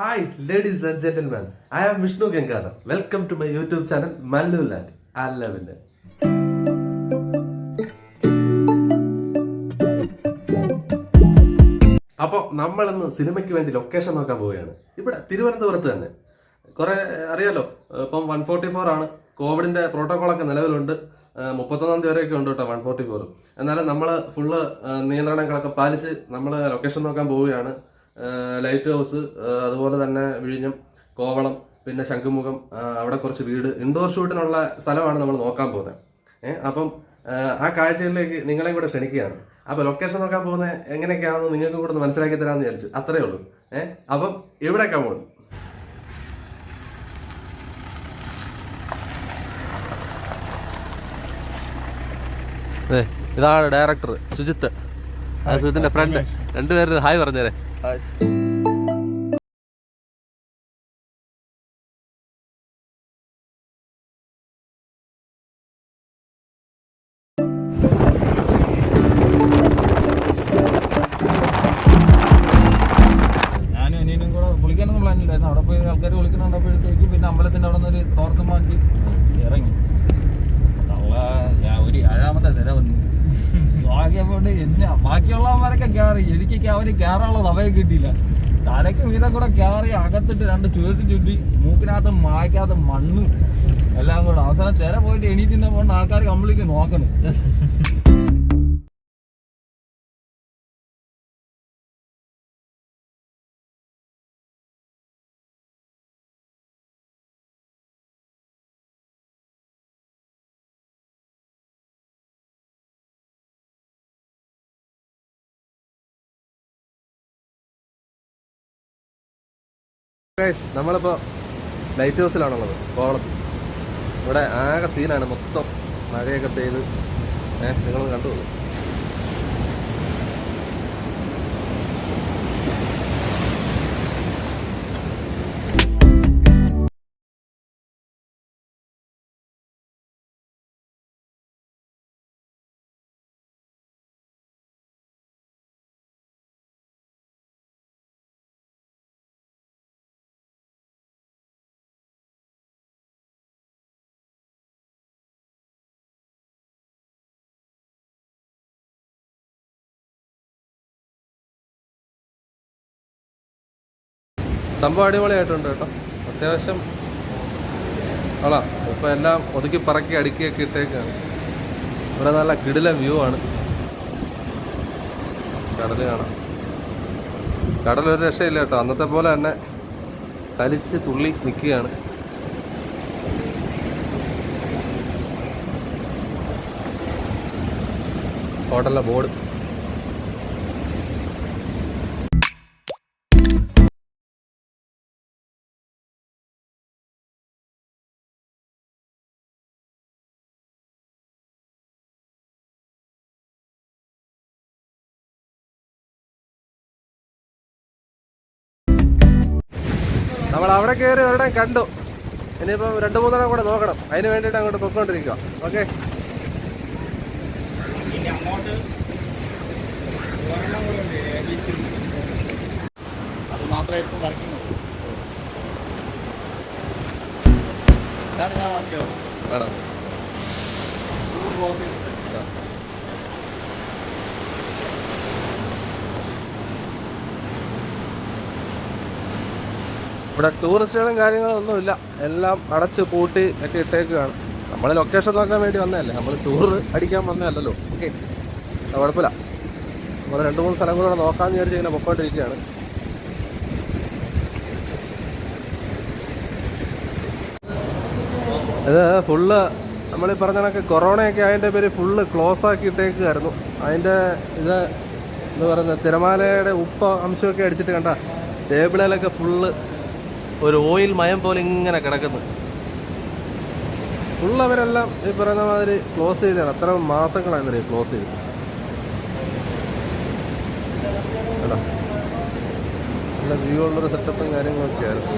Hi, ladies and gentlemen. I am Vishnu Gangara. Welcome to my YouTube channel, Mallu Land. I love it. അപ്പോൾ നമ്മളിന്ന് സിനിമയ്ക്ക് വേണ്ടി location നോക്കാൻ പോവുകയാണ്. ഇവിടെ തിരുവനന്തപുരത്ത് തന്നെ. കുറെ അറിയാലോ, ഇപ്പം 144 ആണ്. കോവിഡിന്റെ പ്രോട്ടോകോളൊക്കെ നിലവിലുണ്ട്. 31 തീയതി വരെയൊക്കെ ഉണ്ട് കേട്ടോ 144. എന്നാലും നമ്മൾ ഫുള്ള് നിയന്ത്രണങ്ങളൊക്കെ പാലിച്ച് നമ്മൾ ലൊക്കേഷൻ നോക്കാൻ പോവുകയാണ്. ലൈറ്റ് ഹൗസ്, അതുപോലെ തന്നെ വിഴിഞ്ഞം, കോവളം, പിന്നെ ശംഖുമുഖം, അവിടെ കുറച്ച് വീട്, ഇൻഡോർ ഷൂട്ടിനുള്ള സ്ഥലമാണ് നമ്മൾ നോക്കാൻ പോകുന്നത്. അപ്പം ആ കാഴ്ചകളിലേക്ക് നിങ്ങളെയും കൂടെ ക്ഷണിക്കുകയാണ്. അപ്പൊ ലൊക്കേഷൻ നോക്കാൻ പോകുന്നത് എങ്ങനെയൊക്കെയാണെന്ന് നിങ്ങൾക്കും കൂടെ ഒന്ന് മനസ്സിലാക്കി തരാമെന്ന് വിചാരിച്ചു. അത്രേ ഉള്ളൂ. അപ്പം എവിടേക്കാ പോകുന്നത്? ഇതാണ് ഡയറക്ടർ സുജിത്ത്, സുജിത്തിന്റെ ഫ്രണ്ട്. രണ്ടുപേരും ഹായ് പറഞ്ഞേരെ. കുളിക്കാനൊന്നും പ്ലാനില്ലായിരുന്നു. അവിടെ പോയി ആൾക്കാർ കുളിക്കുന്നുണ്ടപ്പോഴത്തേക്ക് പിന്നെ അമ്പലത്തിന്റെ അവിടെ നിന്ന് ഒരു തോർത്തും വാങ്ങി ഇറങ്ങി. ഞാൻ ഒരു 7ാമത്തെ നിര വന്നു. ഭാഗ്യപ്പോണ്ട് ബാക്കിയുള്ളവന്മാരൊക്കെ കയറി, എനിക്ക് അവര് കയറാനുള്ള സമയം കിട്ടിയില്ല. തലയ്ക്ക് വീതം കൂടെ കയറി അകത്തിട്ട് 2 ചുറ്റി മൂക്കിനകത്ത് മായ്ക്കാത്ത മണ്ണും എല്ലാം കൂടെ. അവസാനം തിര പോയിട്ട് എണീറ്റിന്റെ കൊണ്ട് ആൾക്കാർ കംപ്ലീറ്റ് നോക്കണം. നമ്മളിപ്പോ ലൈറ്റ് ഹൗസിലാണുള്ളത്, കോവളത്ത്. ഇവിടെ ആകെ സീനാണ്, മൊത്തം മഴയൊക്കെ പെയ്ത്. നിങ്ങളൊന്ന് കണ്ടു. സംഭവം അടിപൊളിയായിട്ടുണ്ട് കേട്ടോ. അത്യാവശ്യം കൊള്ളാം. ഇപ്പം എല്ലാം ഒതുക്കി പറക്കി അടുക്കിയൊക്കെ ഇട്ടേക്കാണ്. ഇവിടെ നല്ല കിടിലൻ വ്യൂ ആണ്. കടൽ കാണാം. കടലൊരു രക്ഷയില്ല കേട്ടോ. അന്നത്തെ പോലെ തന്നെ കലിച്ച് തുള്ളി നിൽക്കുകയാണ്. ഹോട്ടലിലെ ബോർഡ്. നമ്മൾ അവിടെ കയറി ഒരിടം കണ്ടു. ഇനിയിപ്പം 2-3 കൂടെ നോക്കണം. അതിന് വേണ്ടിയിട്ട് അങ്ങോട്ട് പൊയ്ക്കൊണ്ടിരിക്കുക. ഓക്കെ. അത് മാത്രമേ ഇപ്പം കളിക്കുന്നുള്ളൂ. ഇവിടെ ടൂറിസ്റ്റുകളും കാര്യങ്ങളും ഒന്നുമില്ല. എല്ലാം അടച്ച് പൂട്ടി ഒക്കെ ഇട്ടേക്കുകയാണ്. നമ്മൾ ലൊക്കേഷൻ നോക്കാൻ വേണ്ടി വന്നതല്ലേ, നമ്മൾ ടൂർ അടിക്കാൻ വന്നതല്ലല്ലോ. ഓക്കെ, കുഴപ്പമില്ല. നമ്മൾ 2-3 സ്ഥലം കൂടെ നോക്കാമെന്ന് വിചാരിച്ച് ഇങ്ങനെ പൊക്കോണ്ടിരിക്കുകയാണ്. ഇത് ഫുള്ള് നമ്മളീ പറഞ്ഞ കണക്ക് കൊറോണയൊക്കെ അതിൻ്റെ പേര് ഫുള്ള് ക്ലോസ് ആക്കി ഇട്ടേക്കുമായിരുന്നു. അതിൻ്റെ ഇത് എന്ന് പറയുന്നത് തിരമാലയുടെ ഉപ്പ് അംശമൊക്കെ അടിച്ചിട്ട് കണ്ട ടേബിളിലൊക്കെ ഫുള്ള് ഒരു ഓയിൽ മയം പോലെ ഇങ്ങനെ കിടക്കുന്നു. ഫുള്ളവരെല്ലാം ഈ പറയുന്ന മാതിരി ക്ലോസ് ചെയ്തതാണ്. അത്ര മാസങ്ങളായിരുന്നു ക്ലോസ് ചെയ്ത്. നല്ല വ്യൂ ഉള്ളൊരു സെറ്റപ്പും കാര്യങ്ങളൊക്കെയായിരുന്നു.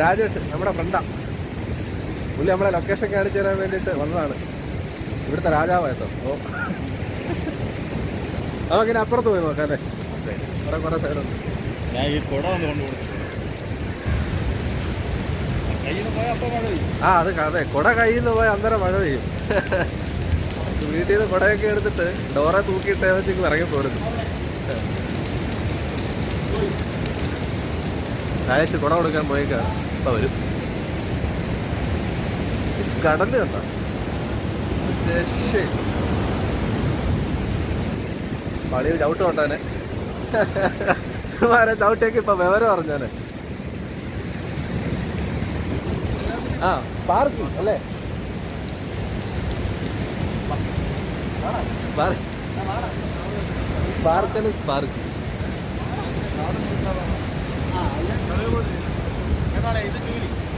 രാജേഷ് നമ്മുടെ ഫ്രണ്ടാ. പുള്ളി നമ്മളെ ലൊക്കേഷൻ കാണിച്ചു തരാൻ വേണ്ടിയിട്ട് വന്നതാണ്. ഇവിടുത്തെ രാജാവാ കേട്ടോ. ഓ നമുക്കിനി അപ്പുറത്ത് പോയി നോക്കാം അല്ലേ? അവിടെ കുറേ സൈഡുണ്ട്. ഞാൻ ഈ കുട ഒന്ന് കൊണ്ടുപോകും. ആ അത് അതെ, കുട കയ്യിൽ നിന്ന് പോയി അന്നേരം മഴ പെയ്യും. വീട്ടിൽ നിന്ന് കുടയൊക്കെ എടുത്തിട്ട് ഡോറെ തൂക്കിയിട്ട് വെച്ചിട്ട് ഇറങ്ങി പോരുന്നു. രാജേഷ് കുട കൊടുക്കാൻ പോയേക്കാണ്. ഇപ്പം വരും. കടല് കണ്ടോ? പള്ളിയിൽ ചവിട്ട് കൊണ്ടാനെ ചവിട്ടേക്ക് ഇപ്പൊ വിവരം പറഞ്ഞാനെ. ആ സ്പാർക്ക് അല്ലേ? സ്പാർക്കന് spark.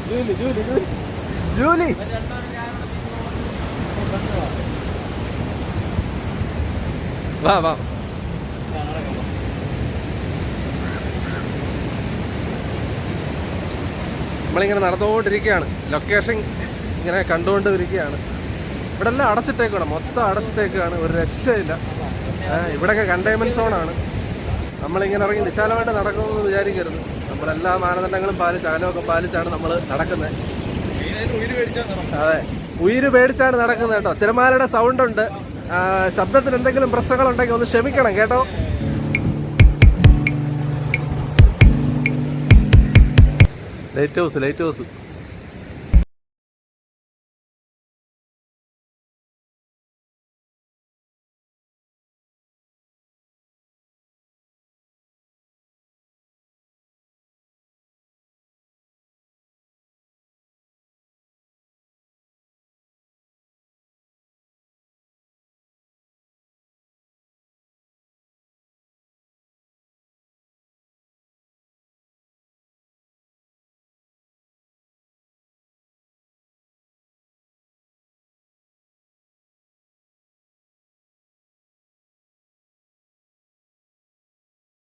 Julie Julie Julie Julie വാ വാ. നമ്മളിങ്ങനെ നടന്നുകൊണ്ടിരിക്കുകയാണ്. ലൊക്കേഷൻ ഇങ്ങനെ കണ്ടുകൊണ്ടിരിക്കുകയാണ്. ഇവിടെ എല്ലാം അടച്ചിട്ടേക്കാണ്, മൊത്തം അടച്ചിട്ടേക്കാണ്. ഒരു രക്ഷയില്ല. ഇവിടെയൊക്കെ കണ്ടെയ്ൻമെൻറ് സോണാണ്. നമ്മളിങ്ങനെ ഇറങ്ങി വിശാലമായിട്ട് നടക്കുമെന്ന് വിചാരിക്കരുത്. നമ്മളെല്ലാ മാനദണ്ഡങ്ങളും പാലിച്ച്, അകലമൊക്കെ പാലിച്ചാണ് നമ്മൾ നടക്കുന്നത്. അതെ, ഉയിര് പേടിച്ചാണ് നടക്കുന്നത് കേട്ടോ. തിരമാലയുടെ സൗണ്ട് ഉണ്ട്. ശബ്ദത്തിന് എന്തെങ്കിലും പ്രശ്നങ്ങളുണ്ടെങ്കിൽ ഒന്ന് ക്ഷമിക്കണം കേട്ടോ. Light house, light house.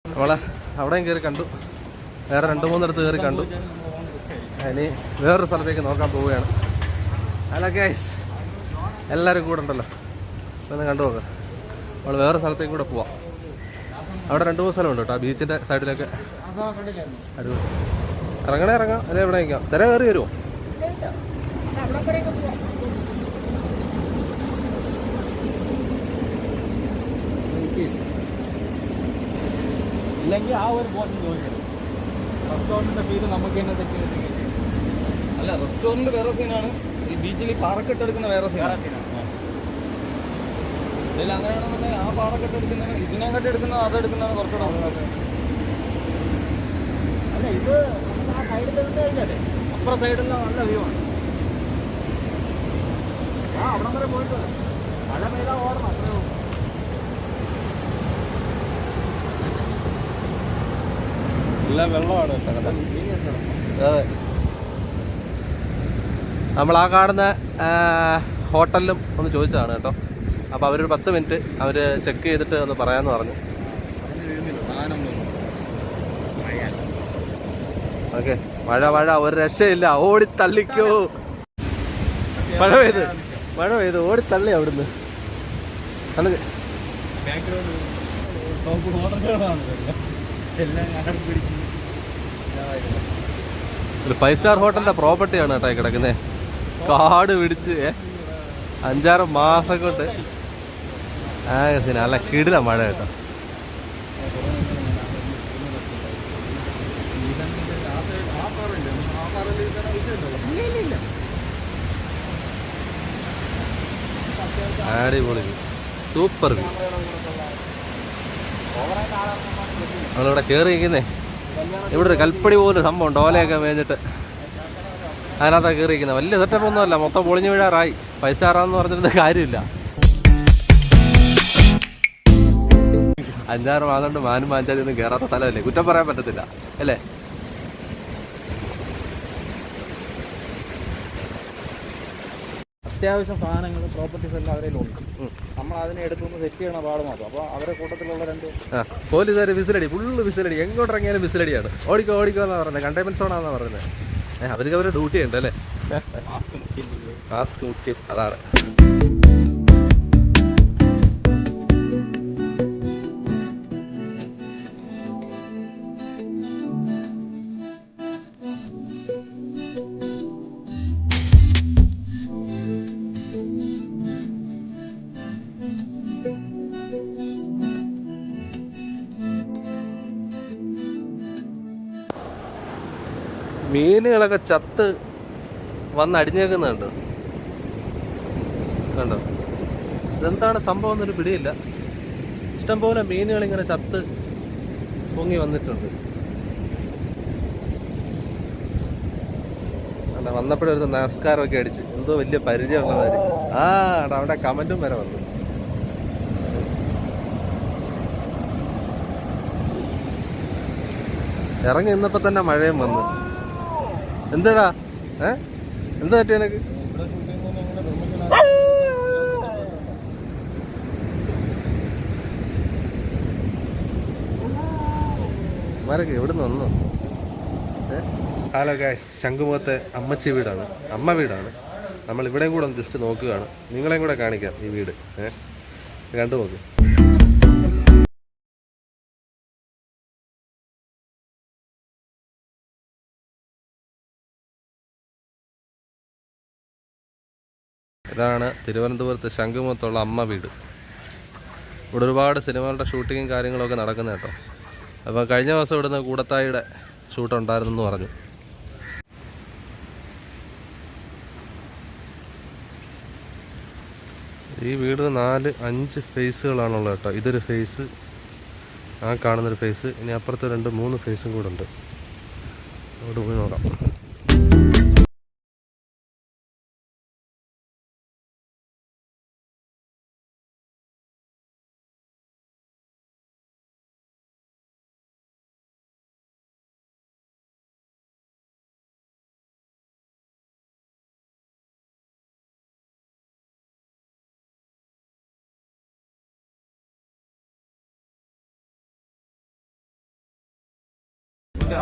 നമ്മളെ അവിടെയും കയറി കണ്ടു, വേറെ 2-3 കയറി കണ്ടു. ഇനി വേറൊരു സ്ഥലത്തേക്ക് നോക്കാൻ പോവുകയാണ്. ഹലോ ഗൈസ്, എല്ലാവരും കൂടെ ഉണ്ടല്ലോ, ഒന്ന് കണ്ടു നോക്കാം. നമ്മൾ വേറെ സ്ഥലത്തേക്ക് കൂടെ പോവാം. അവിടെ 2-3 സ്ഥലമുണ്ട് കേട്ടോ, ആ ബീച്ചിൻ്റെ സൈഡിലൊക്കെ. അടിപൊളി. ഇറങ്ങാം, അല്ലെ എവിടെ നിൽക്കാം? തിര കയറി വരുമോ? ഇല്ലെങ്കിൽ ആ ഒരു ബോട്ടിൽ ചോദിക്കണം. റെസ്റ്റോറൻറ്റിൻ്റെ പേര് നമുക്ക് തന്നെ തെറ്റി. അല്ല, റെസ്റ്റോറൻറ്റ് വേറെ സീനാണ്, ഈ ബീച്ചിൽ പാറക്കെട്ടെടുക്കുന്ന വേറെ സീനാണ്. ഇതിൽ അങ്ങനെയാണെന്നുണ്ടെങ്കിൽ ആ പാറക്കെട്ടെടുക്കുന്നതിന് ഇതിനെക്കാട്ടി എടുക്കുന്നത് അതെടുക്കുന്നതാണ് കുറച്ചുകൂടെ. അല്ല, ഇത് ആ സൈഡിൽ നിന്ന് കഴിഞ്ഞാലേ അപ്പുറം സൈഡിലെല്ലാം നല്ല വ്യൂ ആണ്. ആ അവിടം വരെ പോയിട്ട് മഴ പെയ്താൽ ഓടണം, അത്രേ ഉള്ളൂ. എല്ലാം വെള്ളമാണ്. അതെ, നമ്മൾ ആ കാണുന്ന ഹോട്ടലിലും ഒന്ന് ചോദിച്ചതാണ് കേട്ടോ. അപ്പോൾ അവരൊരു 10 മിനിറ്റ് അവർ ചെക്ക് ചെയ്തിട്ട് ഒന്ന് പറയാമെന്ന് പറഞ്ഞു. ഓക്കെ, മഴ ഒരു രക്ഷയില്ല. ഓടിത്തള്ളിക്കോ. മഴ പെയ്ത് ഓടിത്തള്ളി അവിടുന്ന്. ഒരു 5 സ്റ്റാർ ഹോട്ടലിന്റെ പ്രോപ്പർട്ടിയാണ് കേട്ടോ കിടക്കുന്നത്. കാട് പിടിച്ച് 5-6 മാസം കൊണ്ട് നല്ല കിടില മഴ കേട്ടോ. അടിപൊളി, സൂപ്പർ വ്യൂ. നമ്മളിവിടെ കയറി ഇരിക്കുന്നേ. ഇവിടെ ഒരു കൽപ്പടി പോലൊരു സംഭവം ഉണ്ട്, ഓലയൊക്കെ മേഞ്ഞിട്ട് അതിനകത്താണ് കയറി ഇരിക്കുന്നത്. വലിയ സെറ്റപ്പ് ഒന്നും അല്ല, മൊത്തം പൊളിഞ്ഞു വീഴാറായി. 5 സ്റ്റാറാന്ന് പറഞ്ഞിട്ട് കാര്യമില്ല. 5-6 മാസം കൊണ്ട് മാനും മാഞ്ചാതി ഒന്നും കയറാത്ത സ്ഥലമല്ലേ, കുറ്റം പറയാൻ പറ്റത്തില്ല അല്ലേ? അത്യാവശ്യം സാധനങ്ങൾ പ്രോപ്പർട്ടീസ് എല്ലാം അവരെ ഉണ്ട്. നമ്മൾ അതിനെ എടുത്തൊന്ന് സെറ്റ് ചെയ്യണ പാട് മാത്രം. അപ്പോൾ അവരെ കൂട്ടത്തിലുള്ള 2 പോലീസുകാർ വിസിലടി, ഫുള്ള് വിസിലടി. എങ്ങോട്ടിറങ്ങിയാലും വിസിലടിയാണ്. ഓടിക്കോ എന്നാണ് പറയുന്നത്, കണ്ടെയ്ൻമെന്റ് സോണാന്നാണ് പറയുന്നത്. അവർക്ക് അവരുടെ ഡ്യൂട്ടി ഉണ്ട് അല്ലേ? മാസ്ക് മുഖ്യം, അതാണ്. മീനുകളൊക്കെ ചത്ത് വന്ന് അടിഞ്ഞേക്കുന്നുണ്ട്, കണ്ടോ? ഇതെന്താണ് സംഭവം എന്നൊരു പിടിയില്ല. ഇഷ്ടംപോലെ മീനുകൾ ഇങ്ങനെ ചത്ത് പൊങ്ങി വന്നിട്ടുണ്ട്. അല്ല, വന്നപ്പോഴൊരു നമസ്കാരമൊക്കെ അടിച്ച് എന്തോ വലിയ പരിചയമുള്ളവര്. അവിടെ കമന്റും വരെ വന്നു. ഇറങ്ങി നിന്നപ്പോ തന്നെ മഴയും വന്നു. എന്താടാ എന്താ പറ്റി എനക്ക്? മാരൊക്കെ എവിടുന്ന് വന്നു? ഹലോ ഗൈസ്, ശംഖുമുഖത്തെ അമ്മച്ചി വീടാണ്, അമ്മ വീടാണ്. നമ്മൾ ഇവിടെയും കൂടെ ഒന്ന് ജസ്റ്റ് നോക്കുകയാണ്, നിങ്ങളെയും കൂടെ കാണിക്കാം ഈ വീട്. കണ്ടു നോക്ക്. ഇതാണ് തിരുവനന്തപുരത്ത് ശംഖുമുഖത്തുള്ള അമ്മ വീട്. ഇവിടെ ഒരുപാട് സിനിമകളുടെ ഷൂട്ടിങ്ങും കാര്യങ്ങളൊക്കെ നടക്കുന്ന കേട്ടോ. അപ്പോൾ കഴിഞ്ഞ ദിവസം ഇവിടുന്ന് കൂടത്തായിയുടെ ഷൂട്ട് ഉണ്ടായിരുന്നെന്ന് പറഞ്ഞു. ഈ വീട് 4-5 ഫേസുകളാണുള്ളത് കേട്ടോ. ഇതൊരു ഫേസ്, ആ കാണുന്നൊരു ഫേസ്, ഇനി അപ്പുറത്ത് 2-3 ഫേസും കൂടെ ഉണ്ട്. അവിടെ പോയി നോക്കാം.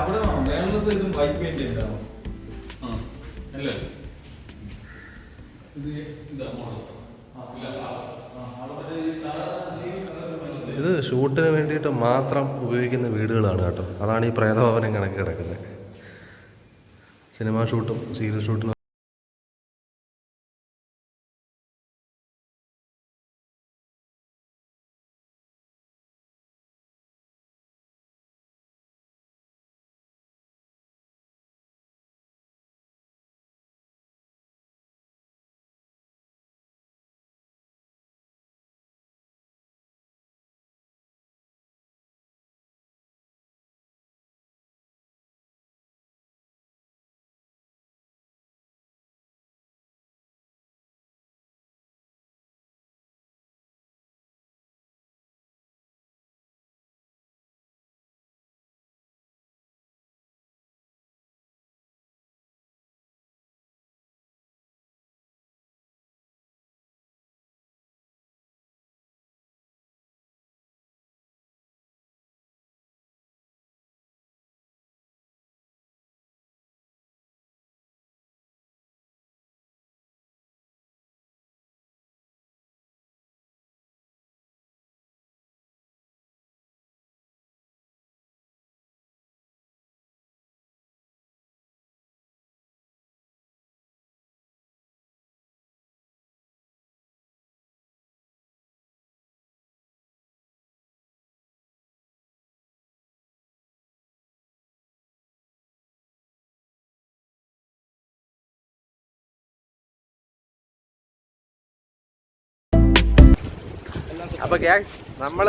അവിടെ മേളത്തെ ഇതും വൈറ്റ് പെയിന്റ് ഉണ്ടാവും അല്ലേ? ഇത് ഷൂട്ടിന് വേണ്ടിയിട്ട് മാത്രം ഉപയോഗിക്കുന്ന വീടുകളാണ് കേട്ടോ. അതാണ് ഈ പ്രേതഭവനം കണക്ക് കിടക്കുന്നത്. സിനിമ ഷൂട്ടും സീരിയൽ ഷൂട്ടും അപ്പോൾ ഗ്യാസ് നമ്മൾ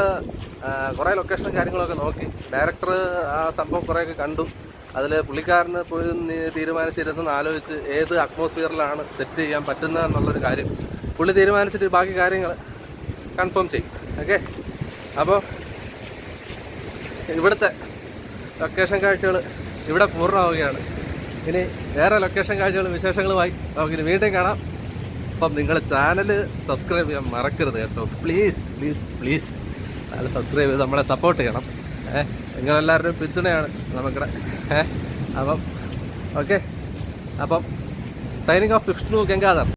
കുറേ ലൊക്കേഷനും കാര്യങ്ങളൊക്കെ നോക്കി. ഡയറക്ടർ ആ സംഭവം കുറേയൊക്കെ കണ്ടു. അതിൽ പുള്ളിക്കാരന് പോയി തീരുമാനിച്ചിരുന്നെന്ന് ആലോചിച്ച് ഏത് അറ്റ്മോസ്ഫിയറിലാണ് സെറ്റ് ചെയ്യാൻ പറ്റുന്നത് എന്നുള്ളൊരു കാര്യം പുള്ളി തീരുമാനിച്ചിട്ട് ബാക്കി കാര്യങ്ങൾ കൺഫേം ചെയ്യും. ഓക്കെ, അപ്പോൾ ഇവിടുത്തെ ലൊക്കേഷൻ കാഴ്ചകൾ ഇവിടെ പൂർണ്ണമാവുകയാണ്. ഇനി വേറെ ലൊക്കേഷൻ കാഴ്ചകളും വിശേഷങ്ങളുമായി നമുക്കിനി വീണ്ടും കാണാം. അപ്പം നിങ്ങൾ ചാനൽ സബ്സ്ക്രൈബ് ചെയ്യാൻ മറക്കരുത് കേട്ടോ. Please please please channel subscribe ചെയ്ത് നമ്മളെ സപ്പോർട്ട് ചെയ്യണം. നിങ്ങളെല്ലാവരുടെയും പിന്തുണയാണ് നമുക്കിടെ. അപ്പം ഓക്കെ. അപ്പം സൈനിങ് ഓഫ് വിഷ്ണു ഗംഗാധർ.